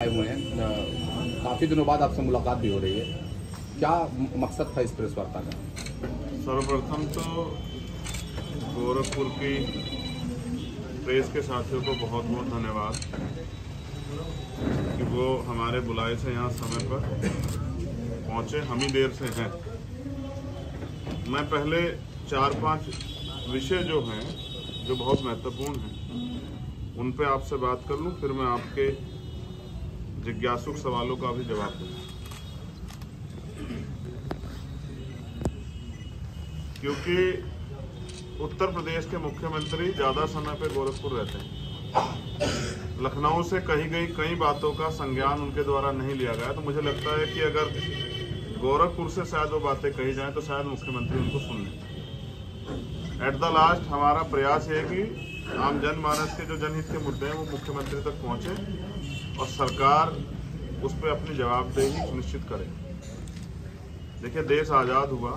आए हुए हैं, काफ़ी दिनों बाद आपसे मुलाकात भी हो रही है। क्या मकसद था इस प्रेस वार्ता का? सर्वप्रथम तो गोरखपुर की प्रेस के साथियों को बहुत बहुत धन्यवाद कि वो हमारे बुलाए से यहाँ समय पर पहुँचे। हम ही देर से हैं। मैं पहले 4-5 विषय जो हैं जो बहुत महत्वपूर्ण हैं उन पे आपसे बात कर लूँ, फिर मैं आपके जिज्ञासुक सवालों का भी जवाब दूंगा। क्योंकि उत्तर प्रदेश के मुख्यमंत्री ज़्यादा समय पे गोरखपुर रहते हैं। लखनऊ से कही गई कई बातों का संज्ञान उनके द्वारा नहीं लिया गया, तो मुझे लगता है कि अगर गोरखपुर से शायद वो बातें कही जाएं तो शायद मुख्यमंत्री उनको सुन लें। एट द लास्ट हमारा प्रयास है कि आम जनमानस के जो जनहित के मुद्दे हैं वो मुख्यमंत्री तक पहुंचे और सरकार उस पर अपनी जवाबदेही सुनिश्चित करे। देखिए, देश आज़ाद हुआ,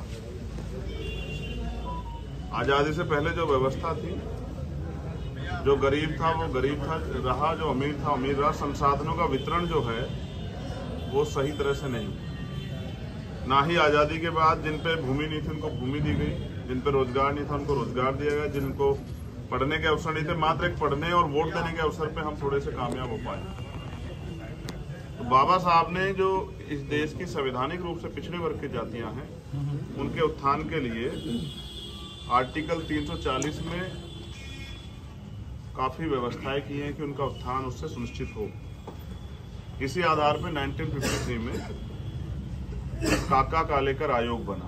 आज़ादी से पहले जो व्यवस्था थी, जो गरीब था वो गरीब था रहा, जो अमीर था अमीर रहा। संसाधनों का वितरण जो है वो सही तरह से नहीं। ना ही आज़ादी के बाद जिन पे भूमि नहीं थी उनको भूमि दी गई, जिन पे रोजगार नहीं था उनको रोजगार दिया गया, जिनको पढ़ने के अवसर नहीं थे, मात्र एक पढ़ने और वोट देने के अवसर पे हम थोड़े से कामयाब हो पाए। तो बाबा साहब ने जो इस देश की संवैधानिक रूप से पिछड़े वर्ग की जातियां हैं उनके उत्थान के लिए आर्टिकल 340 में काफी व्यवस्थाएं की हैं कि उनका उत्थान उससे सुनिश्चित हो। इसी आधार पर 1953 में काका कालेकर आयोग बना।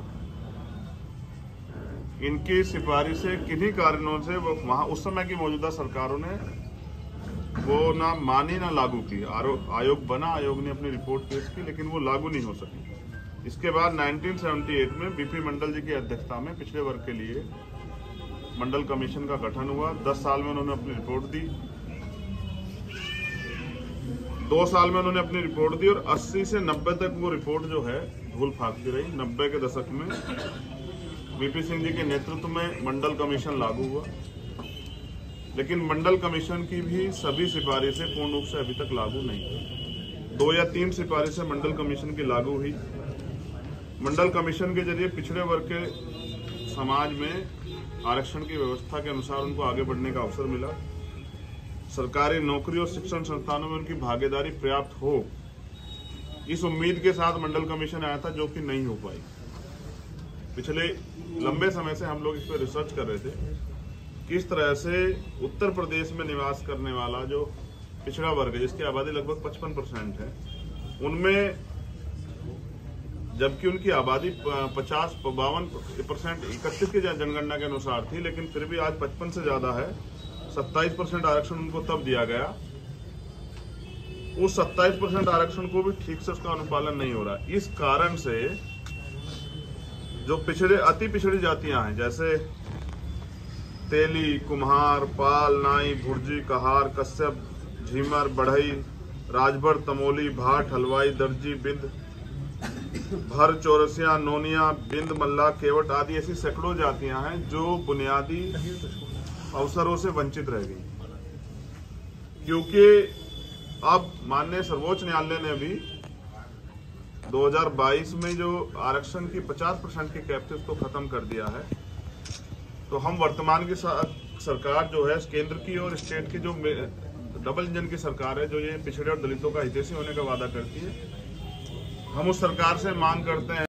इनकी सिफारिश से किन्हीं कारणों से वो वहां उस समय की मौजूदा सरकारों ने वो ना मानी ना लागू की। आयोग बना, आयोग ने अपनी रिपोर्ट पेश की, लेकिन वो लागू नहीं हो सकी। इसके बाद 1978 में बीपी मंडल जी की अध्यक्षता में पिछड़े वर्ग के लिए मंडल कमीशन का गठन हुआ। 10 साल में उन्होंने अपनी रिपोर्ट दी। 2 साल में उन्होंने अपनी रिपोर्ट दी और 80 से 90 तक वो रिपोर्ट जो है धूल फाकती रही। 90 के दशक में वीपी सिंह जी के नेतृत्व में मंडल कमीशन लागू हुआ, लेकिन मंडल कमीशन की भी सभी सिफारिशें पूर्ण रूप से अभी तक लागू नहीं। 2 या 3 सिफारिशें मंडल कमीशन की लागू हुई। मंडल कमीशन के जरिए पिछड़े वर्ग के समाज में आरक्षण की व्यवस्था के अनुसार उनको आगे बढ़ने का अवसर मिला। सरकारी नौकरी और शिक्षण संस्थानों में उनकी भागीदारी पर्याप्त हो, इस उम्मीद के साथ मंडल कमीशन आया था, जो कि नहीं हो पाई। पिछले लंबे समय से हम लोग इस पर रिसर्च कर रहे थे किस तरह से उत्तर प्रदेश में निवास करने वाला जो पिछड़ा वर्ग है, जिसकी आबादी लगभग 55% है, उनमें जबकि उनकी आबादी 50-52% 31 की जनगणना के अनुसार थी, लेकिन फिर भी आज 55 से ज्यादा है। 27% आरक्षण उनको तब दिया गया। उस 27% आरक्षण को भी ठीक से उसका अनुपालन नहीं हो रहा। इस कारण से जो अति पिछड़ी जातियां हैं, जैसे तेली, कुम्हार, पाल, नाई, भुर्जी, कहार, कश्यप, झीमर, बढ़ई, राजभर, तमोली, भाट, हलवाई, दर्जी, बिंद, भर, चौरसिया, नोनिया, बिंद, मल्ला, केवट आदि ऐसी सैकड़ों जातियां हैं जो बुनियादी अवसरों से वंचित रह गई। क्योंकि अब माननीय सर्वोच्च न्यायालय ने भी 2022 में जो आरक्षण की 50% की कैप थी उसको खत्म कर दिया है। तो हम वर्तमान की सरकार जो है केंद्र की और स्टेट की जो डबल इंजन की सरकार है, जो ये पिछड़े और दलितों का हितैषी होने का वादा करती है, हम उस सरकार से मांग करते हैं